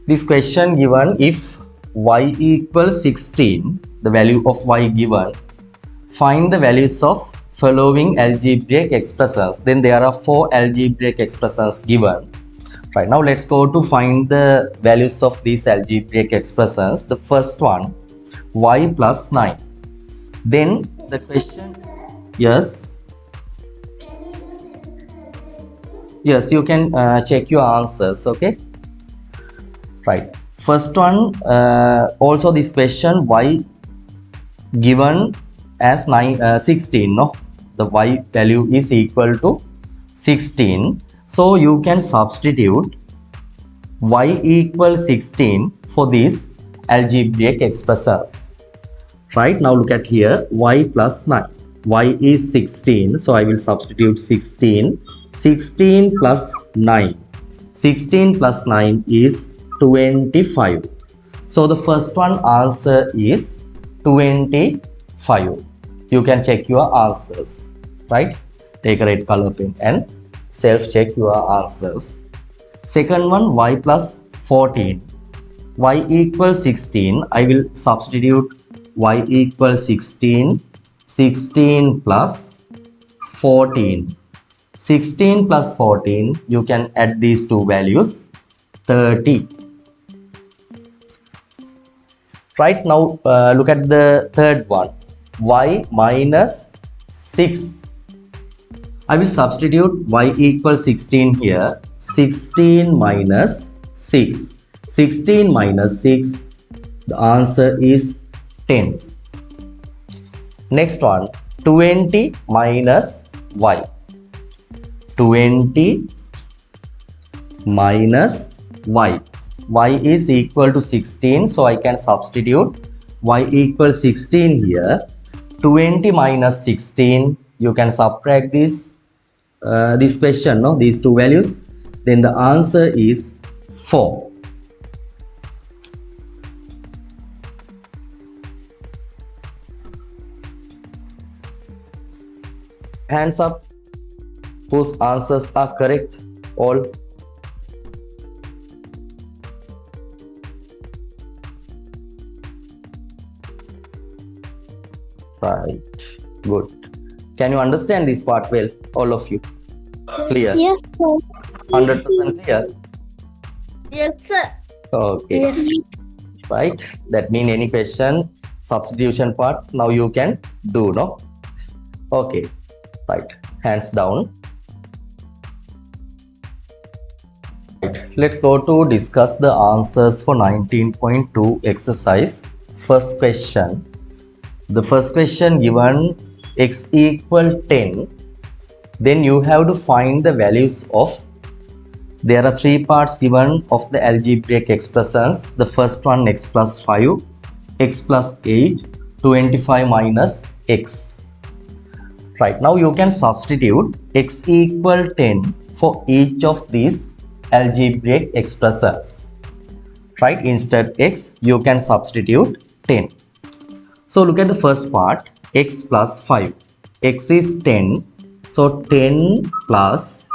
This question given, if y equals 16, the value of y given, find the values of following algebraic expressions. Then there are 4 algebraic expressions given. Right, now let's go to find the values of these algebraic expressions. The first one, y plus 9. Then the question, yes, yes, you can check your answers. Okay, right, first one, also this question, y given as 16, no, the y value is equal to 16, so you can substitute y equals 16 for these algebraic expressions. Right, now look at here, y plus 9, y is 16, so I will substitute 16. 16 plus 9, 16 plus 9 is 25. So the first one answer is 25. You can check your answers. Right, take a red color pen and self check your answers. Second one, y plus 14, y equals 16, I will substitute y equals 16, 16 plus 14, 16 plus 14, you can add these two values, 30. Right, now look at the third one, y minus 6, I will substitute y equals 16 here, 16 minus 6, 16 minus 6, the answer is 10. Next one, 20 minus y, 20 minus y, y is equal to 16, so I can substitute y equals 16 here, 20 minus 16, you can subtract this question, no, these two values, then the answer is 4. Hands up whose answers are correct. All. Right, good. Can you understand this part well, all of you? Clear? Yes, sir. 100% clear? Yes, sir. Okay. Yes. Right, that means any question, substitution part, now you can do, no? Okay, right, hands down. Right, let's go to discuss the answers for 19.2 exercise. First question. The first question given, x equal 10, then you have to find the values of, there are 3 parts given of the algebraic expressions. The first one, x plus 5, x plus 8, 25 minus x. Right, now you can substitute x equal 10 for each of these algebraic expressions. Right, instead x, you can substitute 10. So look at the first part, x plus 5, x is 10, so 10 plus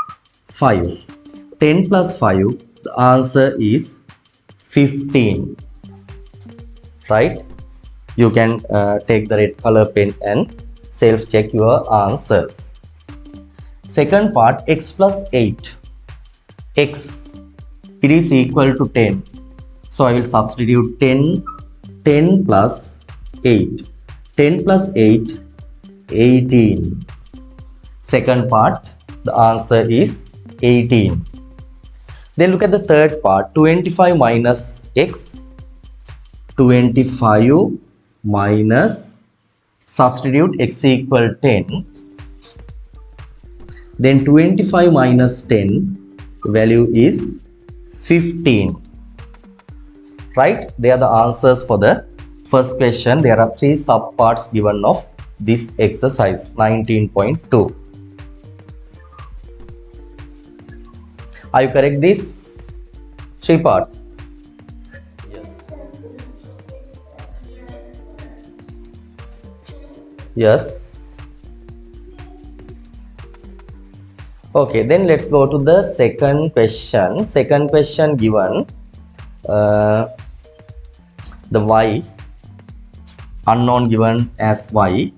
5, 10 plus 5, the answer is 15. Right, you can take the red color pen and self check your answers. Second part, x plus 8, x, it is equal to 10, so I will substitute 10, 10 plus 8, 10 plus 8, 18. Second part, the answer is 18. Then look at the third part, 25 minus x, 25 minus, substitute x equal 10, then 25 minus 10, the value is 15. Right, they are the answers for the first question. There are 3 subparts given of this exercise 19.2. Are you correct these 3 parts? Yes. Okay, then let's go to the second question. Second question given, the y, unknown given as y,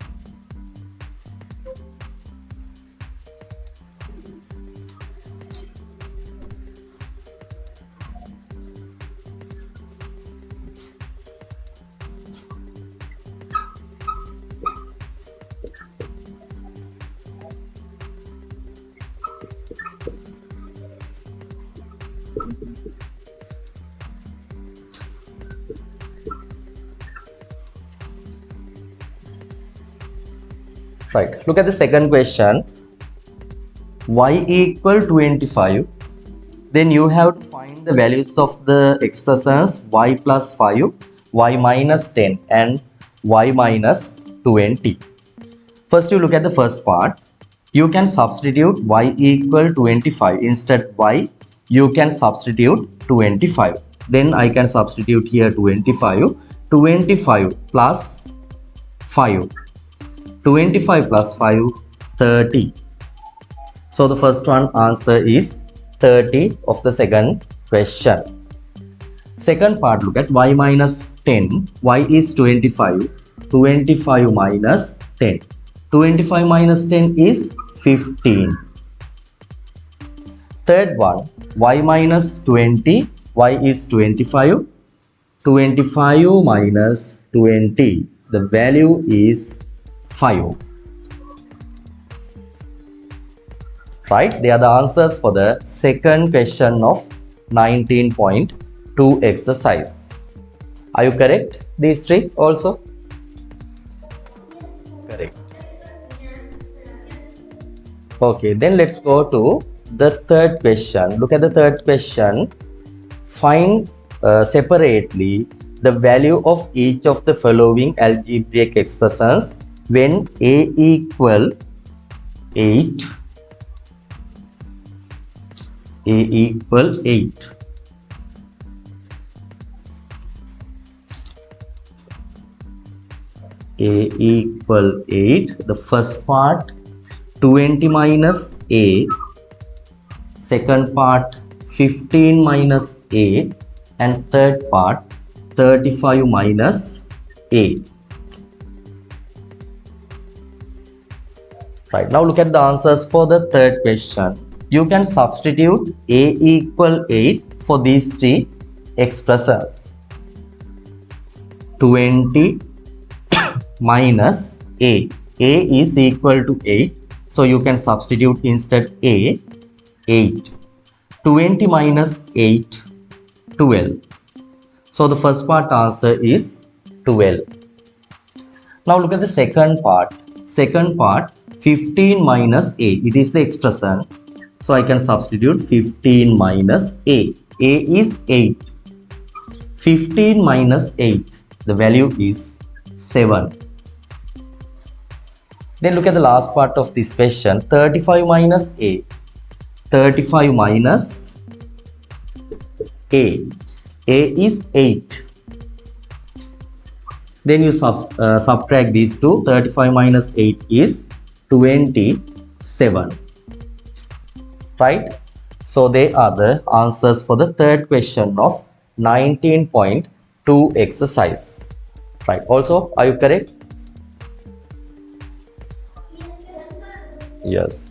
right. Look at the second question. Y equal 25. Then you have to find the values of the expressions y plus 5, y minus 10 and y minus 20. First you look at the first part. You can substitute y equal 25. Instead y, you can substitute 25. Then I can substitute here 25. 25 plus 5. 25 plus 5, 30. So the first one answer is 30 of the second question. Second part, look at y minus 10. Y is 25. 25 minus 10. 25 minus 10 is 15. Third one, y minus 20. Y is 25. 25 minus 20. The value is 5. Right? They are the answers for the second question of 19.2 exercise. Are you correct? These three also? Correct. Okay, then let's go to the third question. Look at the third question. Find separately the value of each of the following algebraic expressions when a equal 8, a equal 8. A equal 8. The first part 20 minus a. Second part 15 minus a. And third part 35 minus a. Right, now look at the answers for the third question. You can substitute a equal 8 for these three expressions. 20 minus a. A is equal to 8. So you can substitute instead a, 8. 20 minus 8, 12. So the first part answer is 12. Now look at the second part. Second part 15 minus a. It is the expression. So I can substitute 15 minus a. A is 8. 15 minus 8. The value is 7. Then look at the last part of this question. 35 minus a. 35 minus a. A is 8. Then you subtract these two. 35 minus 8 is 27. Right? So they are the answers for the third question of 19.2 exercise. Right? Also, are you correct? Yes.